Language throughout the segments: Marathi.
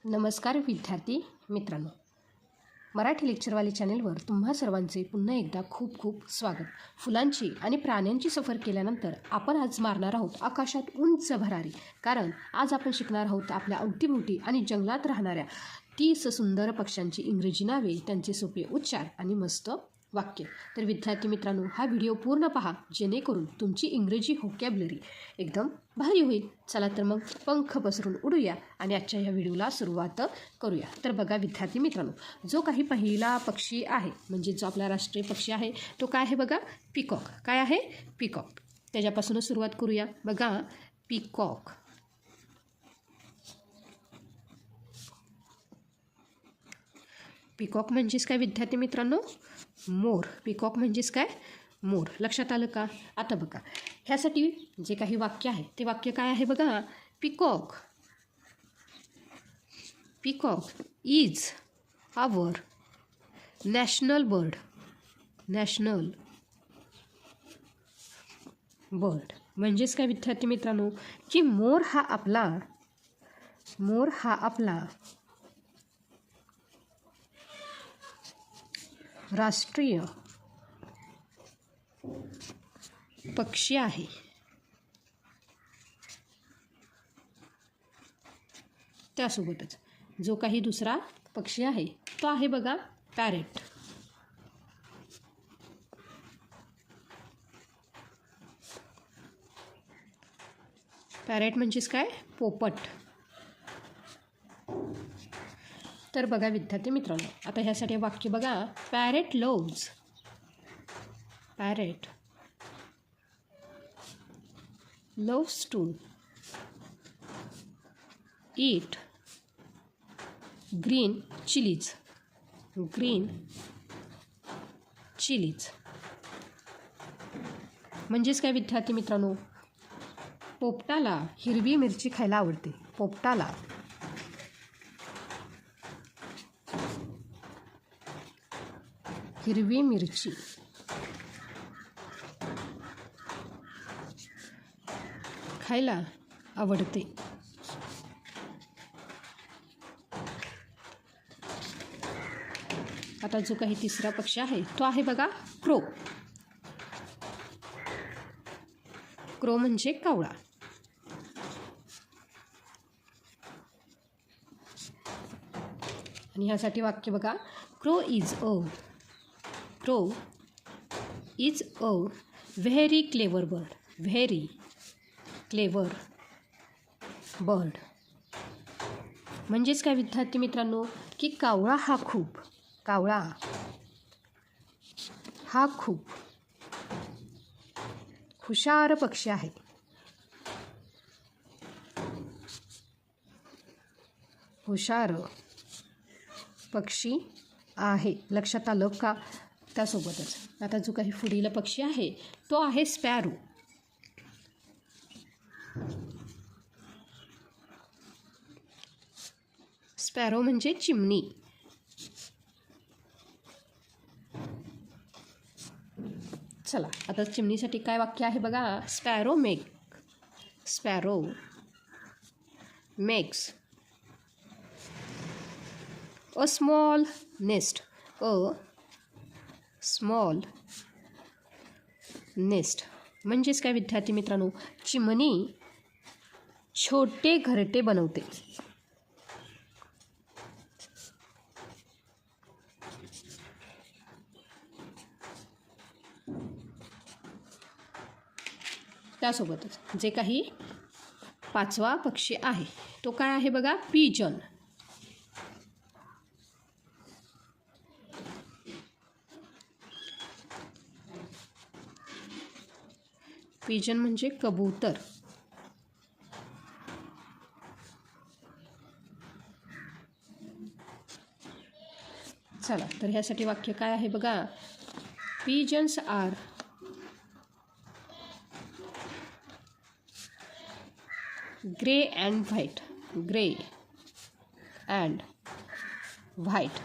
नमस्कार विद्यार्थी मित्रांनो, मराठी लेक्चरवाले चॅनेलवर तुम्हा सर्वांचे पुन्हा एकदा खूप खूप स्वागत. फुलांची आणि प्राण्यांची सफर केल्यानंतर आपण आज मारणार आहोत आकाशात उंच भरारी. कारण आज आपण शिकणार आहोत आपल्या अवतीभोवती आणि जंगलात राहणाऱ्या 30 सुंदर पक्ष्यांची इंग्रजी नावे, त्यांचे सोपे उच्चार आणि मस्त वाक्य. तर विद्यार्थी मित्रांनो, हा व्हिडिओ पूर्ण पहा जेणेकरून तुमची इंग्रजी व्होकॅब्युलरी एकदम भारी होईल. चला तर मग पंख पसरून उडूया आणि आजच्या ह्या व्हिडिओला सुरुवात करूया. तर बघा विद्यार्थी मित्रांनो, जो काही पहिला पक्षी आहे म्हणजे जो आपला राष्ट्रीय पक्षी आहे तो काय आहे बघा, पिकॉक. काय आहे? पिकॉक. त्याच्यापासूनच सुरुवात करूया. बघा, पिकॉक. पिकॉक म्हणजेच काय विद्यार्थी मित्रांनो? मोर. पिकॉक म्हणजेच काय? मोर. लक्षात आलं का? आता बघा, ह्यासाठी जे काही वाक्य आहे ते वाक्य काय आहे बघा, peacock. Peacock is our national bird. National bird म्हणजेच काय विद्यार्थी मित्रांनो, की मोर हा आपला राष्ट्रीय पक्षी आहे. त्यासोबतच जो काही दुसरा पक्षी आहे तो आहे बघा, पॅरेट. पॅरेट म्हणजेच काय? पोपट. तर बघा विद्यार्थी मित्रांनो, आता ह्यासाठी वाक्य बघा, parrot loves. Parrot loves to eat green chillies. Green chillies म्हणजेच काय विद्यार्थी मित्रांनो, पोपटाला हिरवी मिरची खायला आवडते. पोपटाला हिरवी मिरची खायला आवडते. आता जो काही तिसरा पक्षी आहे तो आहे बघा, क्रो. क्रो म्हणजे कावळा. आणि ह्यासाठी वाक्य बघा, crow is a very clever bird. Very clever bird म्हणजेच काय विद्यार्थी मित्रांनो, की कावळा हा खूप हुशार पक्षी आहे. हुशार पक्षी आहे. लक्षात आलं का? त्यासोबतच आता जो काही पुढील पक्षी आहे तो आहे स्पॅरो. स्पॅरो म्हणजे चिमणी. चला, आता चिमणीसाठी काय वाक्य आहे बघा, sparrow makes a small nest. Small nest म्हणजेच काय विद्यार्थी मित्रांनो, चिमणी छोटे घरटे बनवते. त्यासोबतच जे काही पाचवा पक्षी आहे तो काय आहे बघा, पिजन. पिजन म्हणजे कबूतर. चला, तर ह्यासाठी वाक्य काय आहे बघा, pigeons are grey and white. Grey and white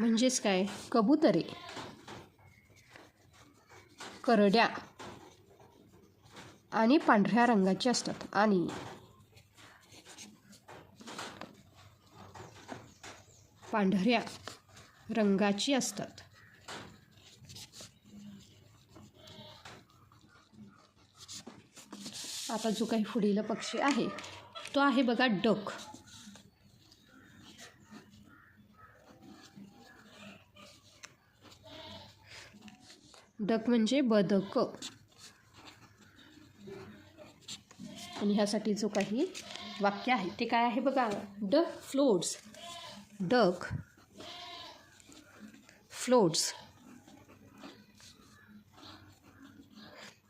म्हणजेच काय, कबुतरे करड्या आणि पांढऱ्या रंगाचे असतात. आणि पांढऱ्या रंगाची असतात. आता जो काही पुढील पक्षी आहे तो आहे बघा डक. डक म्हणजे बदक. आणि ह्यासाठी जो काही वाक्य आहे ते काय आहे बघा. Duck floats. Duck floats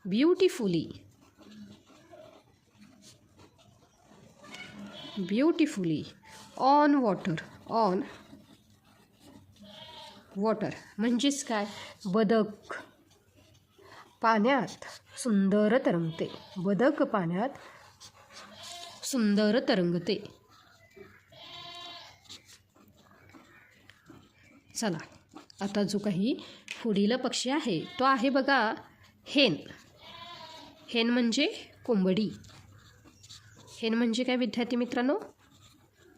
beautifully. Beautifully on water. On water म्हणजेच काय. बदक पाण्यात सुंदर तरंगते. बदक पाण्यात सुंदर तरंगते. चला आता जो काही पुढील पक्षी आहे तो आहे बघा हेन. हेन म्हणजे कोंबडी. हेन म्हणजे काय विद्यार्थी मित्रांनो.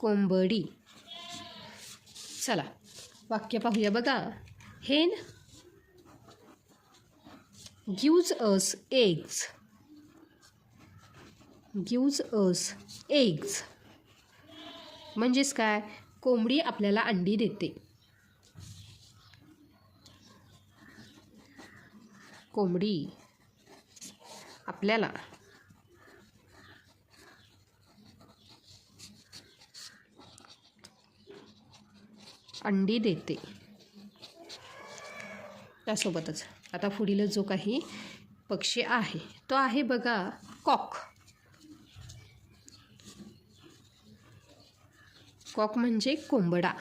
कोंबडी. चला वाक्य पाहूया बघा. हेन gives us eggs. gives us eggs म्हणजेच काय. कोंबडी आपल्याला अंडी देते. कोंबडी आपल्याला अंडी देते. त्यासोबतच आता पुढील जो काही पक्षी आहे तो आहे बघा कॉक. कॉक म्हणजे कोंबडा.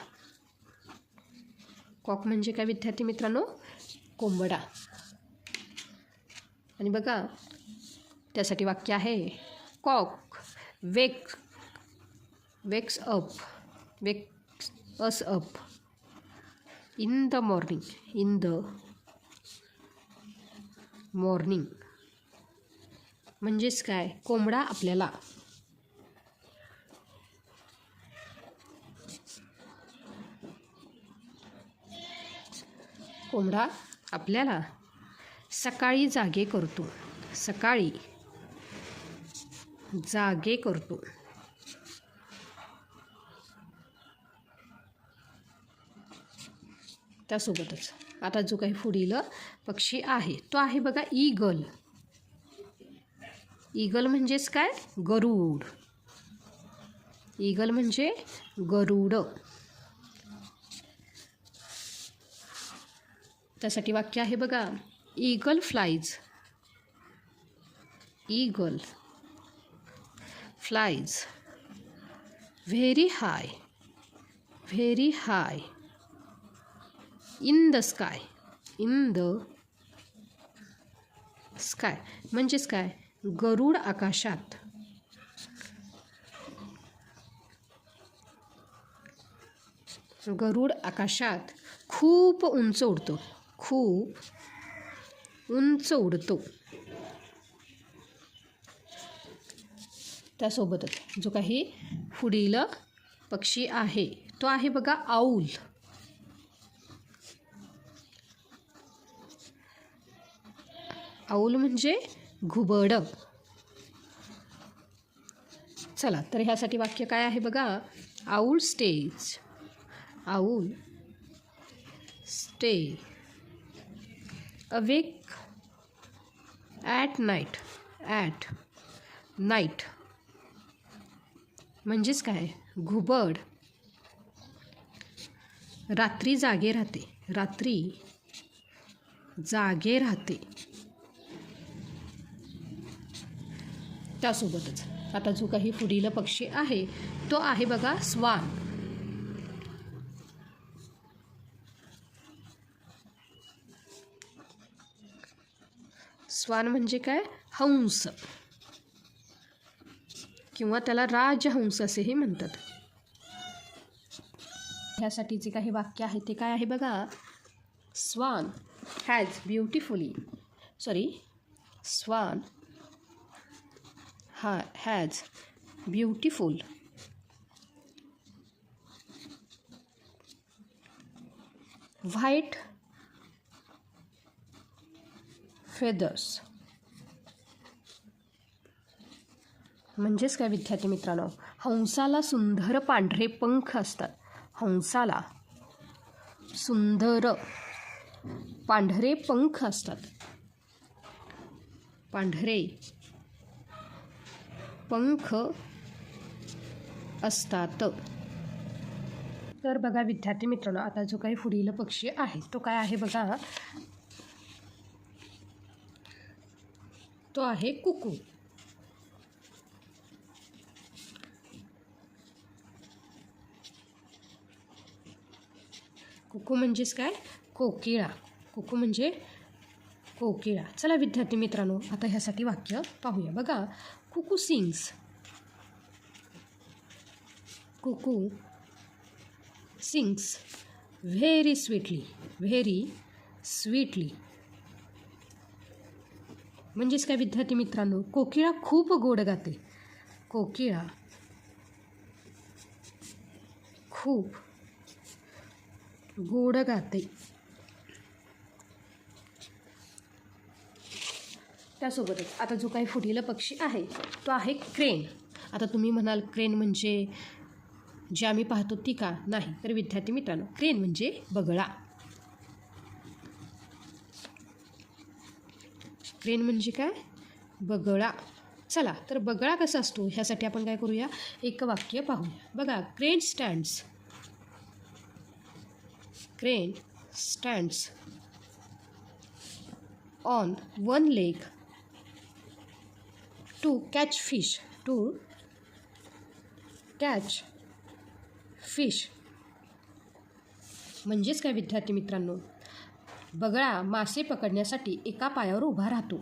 कॉक म्हणजे काय विद्यार्थी मित्रांनो. कोंबडा. आणि बघा त्यासाठी वाक्य आहे cock wakes us up in the morning. In the morning म्हणजेच काय. कोंबडा आपल्याला सकाळी जागे करतो. सकाळी जागे करतो. त्यासोबतच आता जो काही पुढील पक्षी आहे तो आहे बघा ईगल. ईगल म्हणजेच काय. गरुड. ईगल म्हणजे गरुड. त्यासाठी वाक्य आहे बघा. Eagle flies. Eagle flies very high. Very high in the sky. In the sky म्हणजेच काय. गरुड आकाशात. गरुड आकाशात खूप उंच उडतो. खूप उंच उडतो. त्यासोबतच जो काही पुढील पक्षी आहे तो आहे बघा आऊल. आऊल म्हणजे घुबड. चला तर ह्यासाठी वाक्य काय आहे बघा. Owl stage. Owl stay awake at night. At night म्हणजेच काय. घुबड रात्री जागे राहते. रात्री जागे राहते. त्यासोबतच आता जो काही पुढील पक्षी आहे तो आहे बघा स्वान. स्वान म्हणजे काय. हंस किंवा त्याला राजहंस असेही म्हणतात. ह्यासाठी जे काही वाक्य आहे ते काय आहे बघा. Swan has beautifully. Swan has beautiful white feathers म्हणजेच काय विद्यार्थी मित्रांनो, हंसाला सुंदर पांढरे पंख असतात. हंसाला सुंदर पांढरे पंख असतात. पांढरे पंख असतात. तर बघा विद्यार्थी मित्रांनो, आता जो काही पुढील पक्षी आहे तो काय आहे बघा, तो आहे कुकू. कुकू म्हणजेच काय, कोकिळा. कुकू म्हणजे कोकिळा. चला विद्यार्थी मित्रांनो, आता ह्यासाठी वाक्य पाहूया. बघा, कुकू सिंग्स. कुकू sings very sweetly. Very sweetly म्हणजेच काय विद्यार्थी मित्रांनो, कोकिळा खूप गोड गाते. कोकिळा खूप गोड गाते. त्यासोबतच आता जो काही पुढील पक्षी आहे तो आहे क्रेन. आता तुम्ही म्हणाल क्रेन म्हणजे जे आम्ही पाहतो ती का? नाही. तर विद्यार्थी मित्रांनो, क्रेन म्हणजे बगळा. क्रेन म्हणजे काय? बगळा. चला तर बगळा कसा असतो ह्यासाठी आपण काय करूया, एक वाक्य पाहूया. बघा, crane stands. Crane stands on one leg to catch fish. To catch fish म्हणजेच काय विद्यार्थी मित्रांनो, बगळा मासे पकडण्यासाठी एका पायावर उभा राहतो.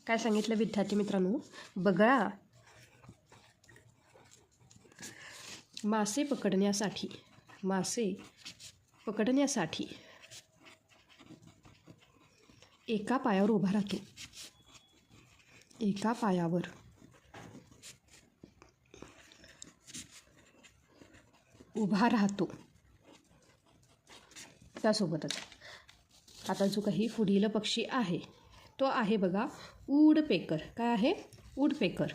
काय सांगितलं विद्यार्थी मित्रांनो, बगळा मासे पकडण्यासाठी एका पायावर उभा राहतो. एका पायावर उभा राहतो. त्यासोबतच आता जो काही पुढील पक्षी आहे तो आहे बघा वूडपेकर. काय आहे? वूडपेकर.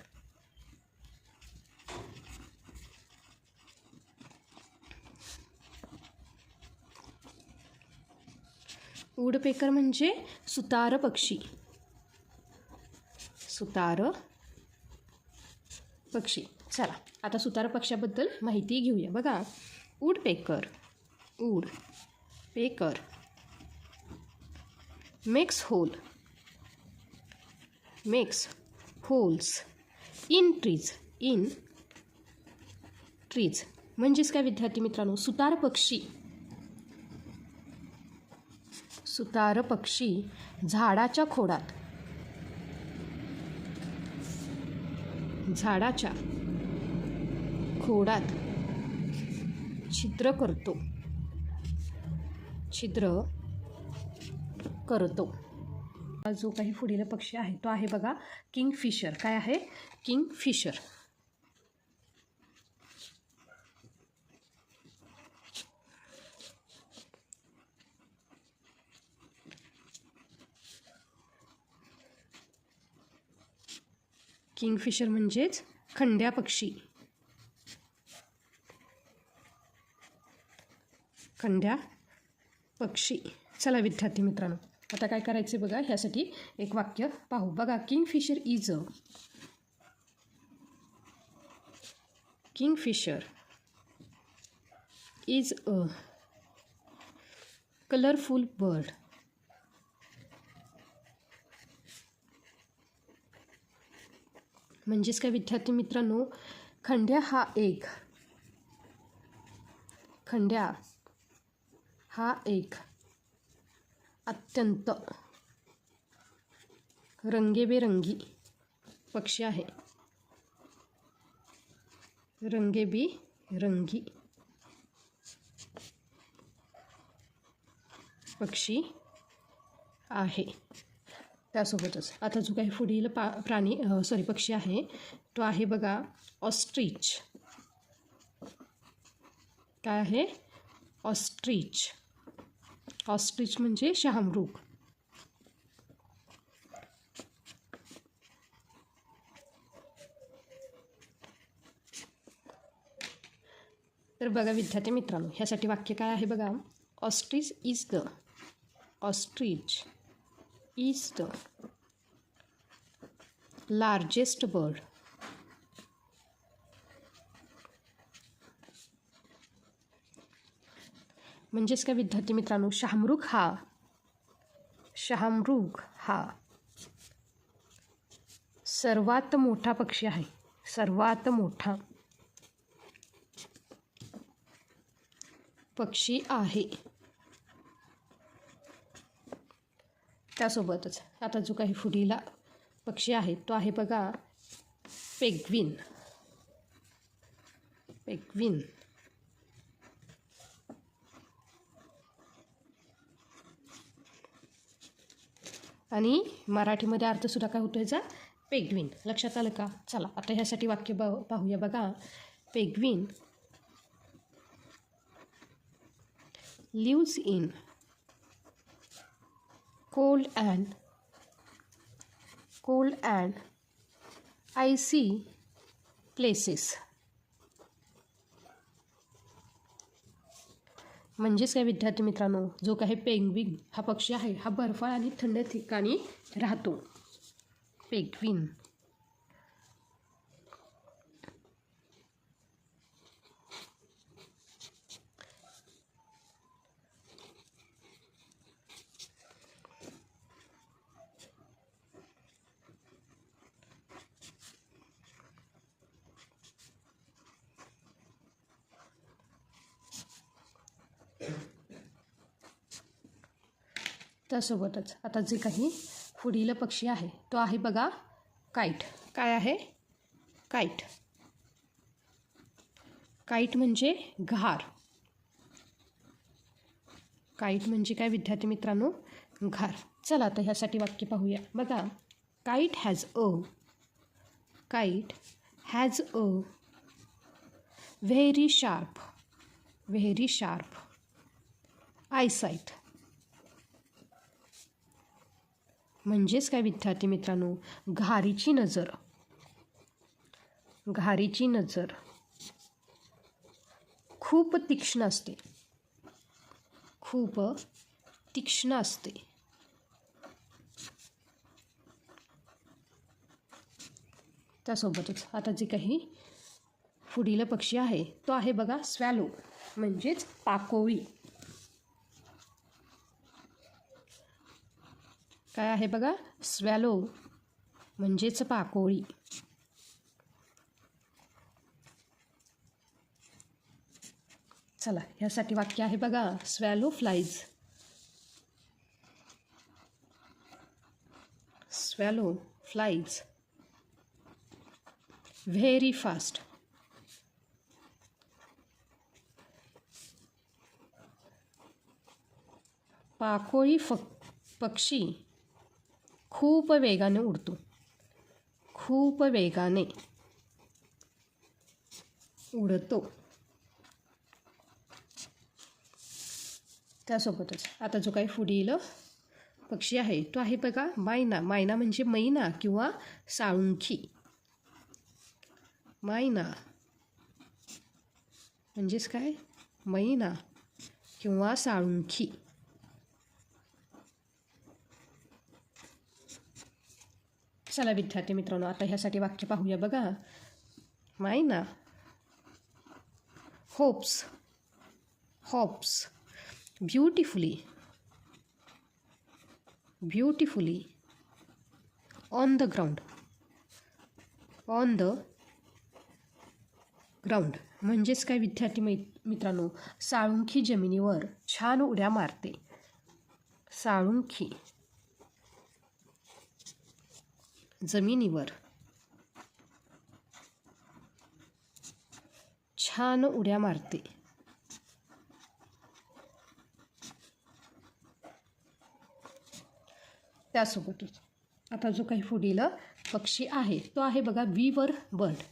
वूडपेकर म्हणजे सुतार पक्षी. सुतार पक्षी. चला आता सुतार पक्षाबद्दल माहिती घेऊया. बघा, वूडपेकर मेक्स होल्स इन ट्रीज म्हणजेच काय विद्यार्थी मित्रांनो, सुतार पक्षी झाडाच्या खोडात छिद्र करतो. जो काही पुढील पक्षी आहे तो आहे बघा किंगफिशर. काय आहे? किंगफिशर. किंगफिशर म्हणजेच खंड्या पक्षी. खंड्या पक्षी. चला विद्यार्थी मित्रांनो, आता काय करायचे बघा, ह्यासाठी एक वाक्य पाहू. बघा, Kingfisher is a colourful bird. म्हणजेच काय विद्यार्थी मित्रांनो, खंड्या हा एक अत्यंत रंगीबेरंगी पक्षी आहे. रंगीबेरंगी पक्षी आहे. त्यासोबतच आता जो काही पुढील पक्षी आहे तो आहे बघा ऑस्ट्रिच. काय आहे? ऑस्ट्रिच. ऑस्ट्रिच म्हणजे शहामृग. तर बघा विद्यार्थी मित्रांनो, ह्यासाठी वाक्य काय आहे बघा. Ostrich is the largest bird. म्हणजेच काय विद्यार्थी मित्रांनो, शहामृग हा सर्वात मोठा पक्षी आहे. सर्वात मोठा पक्षी आहे. त्यासोबतच आता जो काही पुढील पक्षी आहे तो आहे बघा पेंग्विन. आणि मराठीमध्ये अर्थसुद्धा काय होतो याचा, पेंग्विन. लक्षात आलं का? चला आता ह्यासाठी वाक्य पाहूया बघा. Penguin lives in cold and icy places. म्हणजेच काय विद्यार्थी मित्रांनो, जो काही पेंग्विन हा पक्षी आहे हा बर्फाळ आणि थंड ठिकाणी राहतो. पेंग्विन. त्यासोबतच आता जे काही पुढील पक्षी आहे तो आहे बघा काईट. काय आहे? काईट. काईट म्हणजे घार. काईट म्हणजे काय विद्यार्थी मित्रांनो? घार. चला आता ह्यासाठी वाक्य पाहूया बघा. Kite has a very sharp eyesight. म्हणजेच काय विद्यार्थी मित्रांनो, घारीची नजर खूप तीक्ष्ण असते. त्यासोबतच आता जे काही पुढील पक्षी आहे तो आहे बघा स्वॅलो म्हणजेच पाकोळी. काय आहे बघा? स्वॅलो म्हणजेच पाकोळी. चला ह्यासाठी वाक्य आहे बघा. Swallow flies very fast. पाकोळी पक्षी खूप वेगाने उडतो. त्यासोबतच आता जो काही पुढील पक्षी आहे तो आहे बघा मैना. मैना म्हणजे मैना किंवा साळुंखी. मैना म्हणजेच काय? मैना किंवा साळुंखी. चला विद्यार्थी मित्रांनो आता ह्यासाठी वाक्य पाहूया बघा. मैना hopes beautifully on the ground. म्हणजेच काय विद्यार्थी मित्रांनो, साळुंखी जमिनीवर छान उड्या मारते. साळुंखी जमिनीवर छान उड्या मारते. त्यासोबतच आता जो काही पुढील पक्षी आहे तो आहे बघा वीवर बर्ड.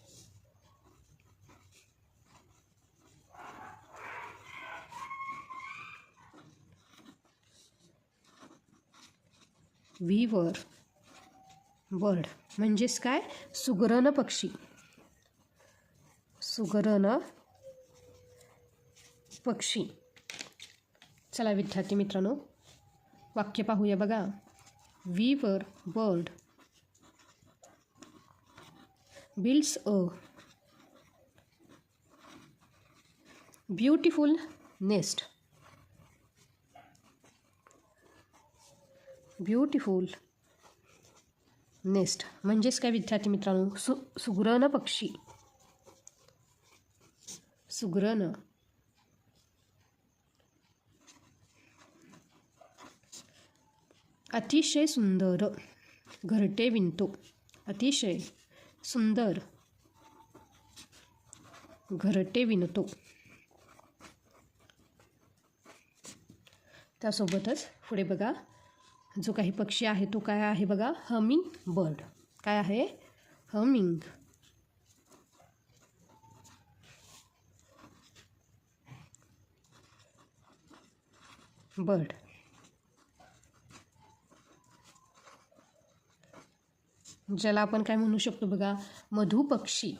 वीवर बर्ड म्हणजेच काय, सुगरण पक्षी. सुगरण पक्षी. चला विद्यार्थी मित्रांनो, वाक्य पाहूया बघा. Weaver bird builds a beautiful nest. Beautiful nest म्हणजेच काय विद्यार्थी मित्रांनो, सुगरण पक्षी. सुगरण अतिशय सुंदर घरटे विणतो. अतिशय सुंदर घरटे विणतो. त्यासोबतच पुढे बघा, जो काही पक्षी आहे तो काय आहे बघा, हमिंग बर्ड. काय आहे, हमिंग बर्ड. ज्याला आपण काय म्हणू शकतो बघा, मधुपक्षी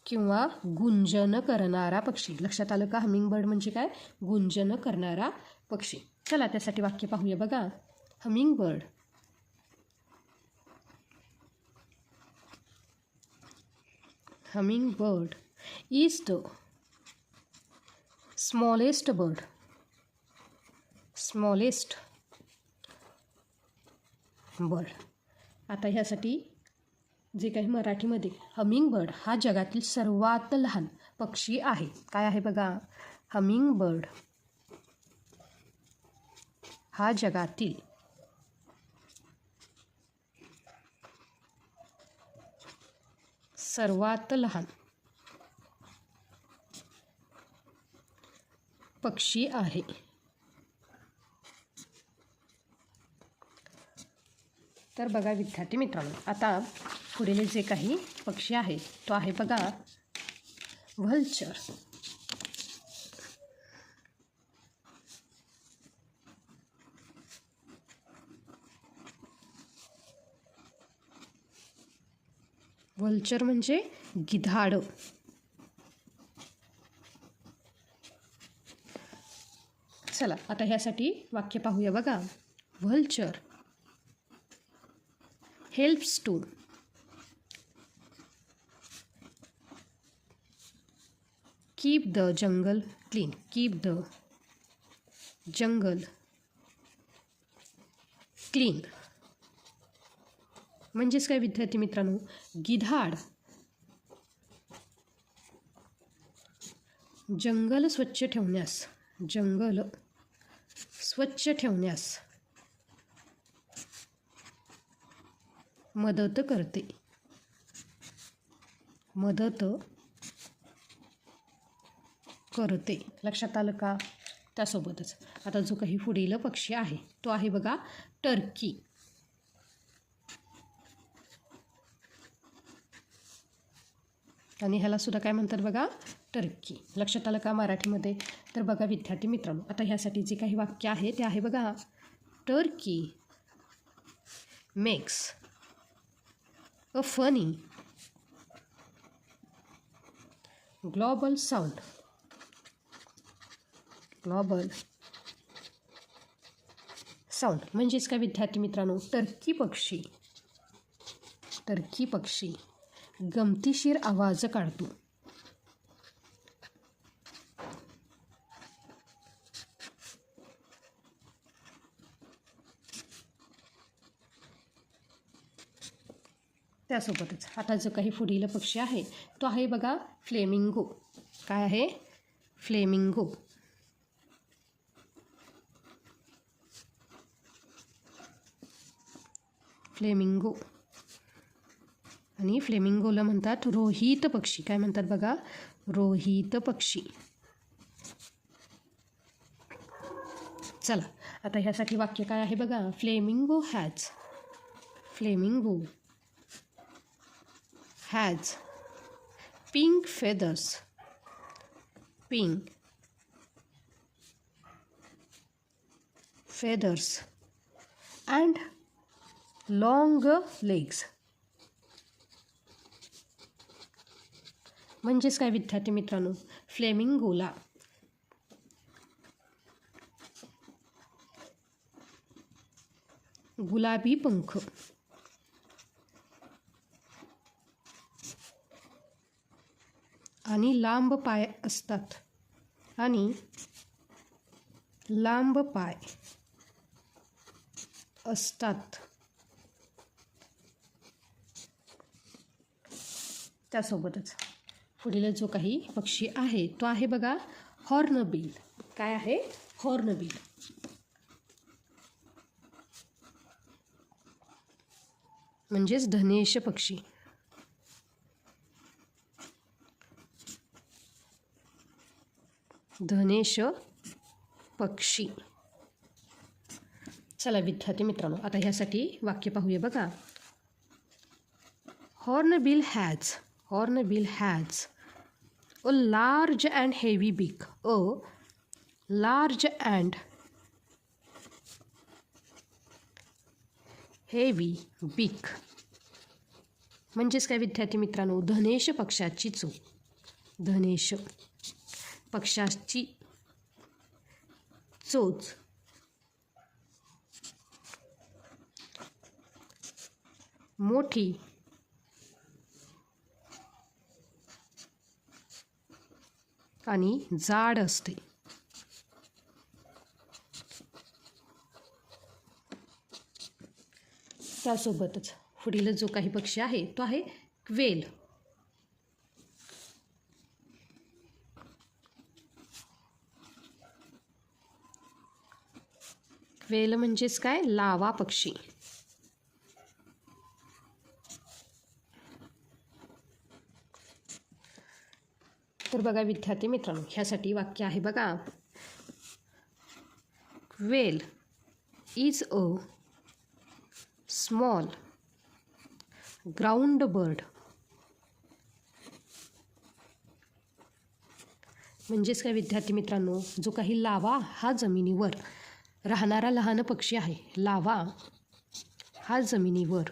किंवा गुंजन करणारा पक्षी. लक्षात आलं का, हमिंग बर्ड म्हणजे काय, गुंजन करणारा पक्षी. चला त्यासाठी वाक्य पाहूया बघा. Humming bird is the smallest bird. smallest bird. आता ह्यासाठी जे काही मराठीमध्ये हमिंग बर्ड हा जगातील सर्वात लहान पक्षी आहे. काय आहे बघा, हमिंग बर्ड हा जगातील सर्वात लहान पक्षी आहे. तर बघा विद्यार्थी मित्रांनो, आता पुढील जे काही पक्षी आहे तो आहे बघा व्हल्चर. व्हल्चर म्हणजे गिधाड. चला आता ह्यासाठी वाक्य पाहूया बघा. Vulture helps to keep the jungle clean. Keep the jungle clean म्हणजेच काय विद्यार्थी मित्रांनो, गिधाड जंगल स्वच्छ ठेवण्यास, जंगल स्वच्छ ठेवण्यास मदत करते. मदत करते. लक्षात आलं का. त्यासोबतच आता जो काही पुढील पक्षी आहे तो आहे बघा टर्की. आणि ह्याला सुद्धा काय म्हणतात बघा, टर्की. लक्षात आलं का मराठीमध्ये. तर बघा विद्यार्थी मित्रांनो, आता ह्यासाठी जे काही वाक्य आहे ते आहे बघा. Turkey makes a funny global sound. Global sound म्हणजेच काय विद्यार्थी मित्रांनो, टर्की पक्षी गमतीशीर आवाज काढतो. त्यासोबतच आता जो काही पुढील पक्षी आहे तो आहे बघा फ्लेमिंगो. काय आहे, फ्लेमिंगो. फ्लेमिंगो आणि फ्लेमिंगोला म्हणतात रोहित पक्षी. काय म्हणतात बघा, रोहित पक्षी. चला आता ह्यासाठी वाक्य काय आहे बघा. Flamingo has pink feathers. Pink feathers and long legs म्हणजेच काय विद्यार्थी मित्रांनो, फ्लेमिंगोला गुलाबी पंख आणि लांब पाय असतात आणि लांब पाय असतात. त्यासोबतच पुढील जो काही पक्षी आहे तो आहे बघा हॉर्नबिल. काय आहे? हॉर्नबिल. म्हणजेच धनेश पक्षी. धनेश पक्षी. चला विद्यार्थी मित्रांनो, आता ह्यासाठी वाक्य पाहूया बघा. Hornbill has a large and heavy beak. A large and heavy बीक म्हणजेच काय विद्यार्थी मित्रांनो, धनेश पक्षाची चोच. धनेश पक्षाची चोच मोठी आणि जाड असते. त्यासोबतच पुढील जो काही पक्षी आहे तो आहे क्वेल. क्वेल म्हणजेच काय? लावा पक्षी. तर बघा विद्यार्थी मित्रांनो, ह्यासाठी वाक्य आहे बघा. Quail is a small ground bird. म्हणजेच काय विद्यार्थी मित्रांनो, जो काही लावा हा जमिनीवर राहणारा लहान पक्षी आहे. लावा हा जमिनीवर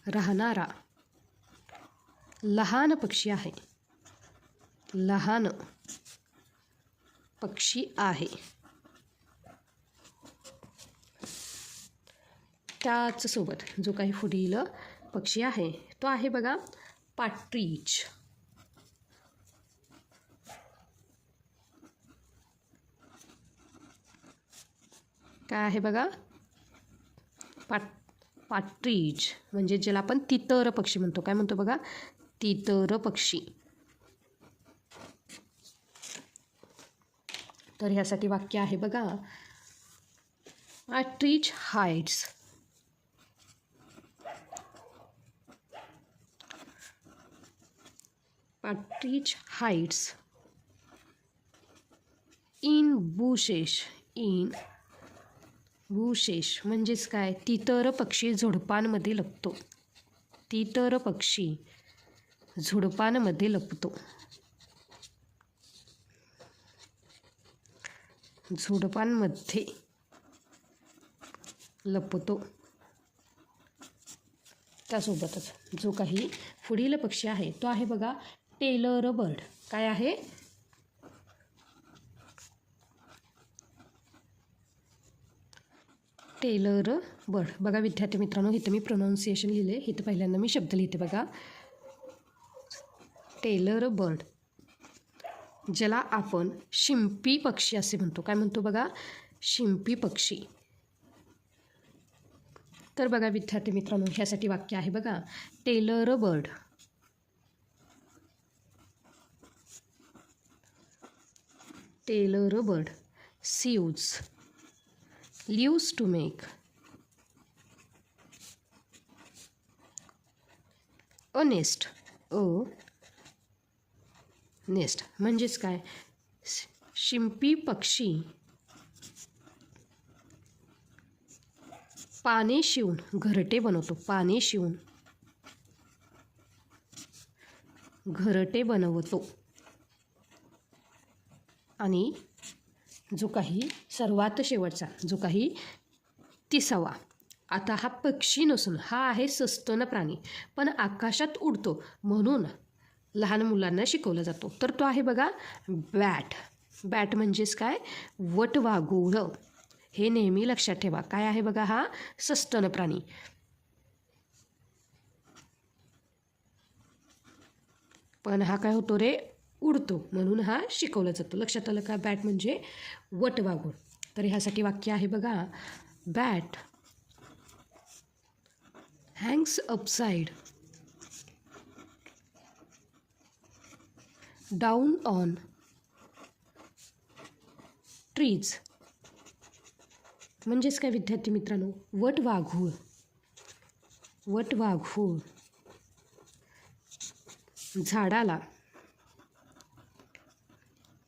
राहणारा लहान पक्षी आहे. लहान पक्षी आहे. त्याच सोबत जो काही पुढील पक्षी आहे तो आहे बघा पाट्रीच. काय आहे बघा? पाट्रीज म्हणजे ज्याला आपण तितर पक्षी म्हणतो. काय म्हणतो बघा? तितर पक्षी. तर ह्यासाठी वाक्य आहे बघा. Partridge hides partridge hides in bushes. In bushes म्हणजेच काय? तितर पक्षी झुडपांमध्ये लपतो. तितर पक्षी झुडपांमध्ये लपतो. झुडपांमध्ये लपतो. त्यासोबतच जो काही पुढील पक्षी आहे तो आहे बघा टेलर बर्ड. काय आहे? Tailor bird. बघा विद्यार्थी मित्रांनो, इथं मी प्रोनाऊन्सिएशन लिहिले. इथं पहिल्यांदा मी शब्द लिहिते बघा. टेलर बर्ड ज्याला आपण शिंपी पक्षी असे म्हणतो. काय म्हणतो बघा? शिंपी पक्षी. तर बघा विद्यार्थी मित्रांनो, ह्यासाठी वाक्य आहे बघा. Tailor bird tailor bird lives to make a nest. Nest म्हणजेच काय? शिंपी पक्षी पाने शिवून घरटे बनवतो. पाने शिवून घरटे बनवतो आणि जो काही सर्वात शेवटचा, जो काही 30वा. आता हा पक्षी नसून हा आहे सस्तन प्राणी, पण आकाशात उडतो म्हणून लहान मुलांना शिकवला जातो. तर तो आहे बघा बॅट. बॅट म्हणजेच काय, वटवाघूळ. हे नेहमी लक्षात ठेवा. काय आहे बघा हा सस्तन प्राणी. पण हा काय होतो रे, उडतो म्हणून हा शिकवला जातो. लक्षात आलं का? बॅट म्हणजे वटवाघूळ. तर ह्यासाठी वाक्य आहे बघा, bat hangs upside down on trees. म्हणजेच काय विद्यार्थी मित्रांनो, वटवाघूळ झाडाला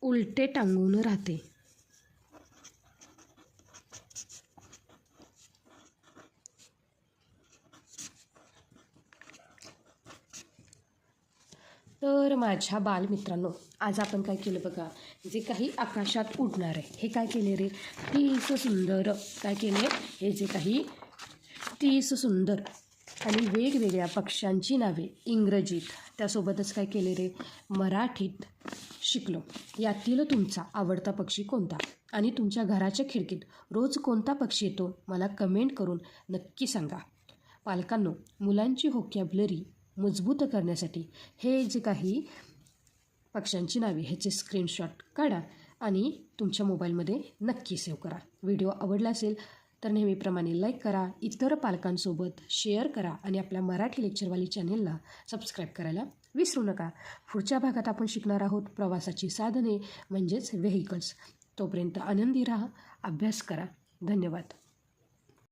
उलटे टांगून राहते. तर माझ्या बालमित्रांनो, आज आपण काय केलं बघा, जे काही आकाशात उडणार आहे हे काय केले रे, 30 सुंदर. काय केले, हे जे काही 30 सुंदर आणि वेगवेगळ्या पक्ष्यांची नावे इंग्रजीत, त्यासोबतच काय केले रे, मराठीत शिकलो. यातील तुमचा आवडता पक्षी कोणता आणि तुमच्या घराच्या खिडकीत रोज कोणता पक्षी येतो मला कमेंट करून नक्की सांगा. पालकांनो, मुलांची व्होकॅब्युलरी मजबूत करण्यासाठी हे जे काही पक्ष्यांची नावे ह्याचे स्क्रीनशॉट काढा आणि तुमच्या मोबाईलमध्ये नक्की सेव्ह करा. व्हिडिओ आवडला असेल तर नेहमीप्रमाणे लाईक करा, इतर पालकांसोबत शेअर करा आणि आपल्या मराठी लेक्चरवाली चॅनेलला सबस्क्राईब करायला विसरू नका. पुढच्या भागात आपण शिकणार आहोत प्रवासाची साधने म्हणजेच व्हेइकल्स. तोपर्यंत आनंदी राहा, अभ्यास करा. धन्यवाद.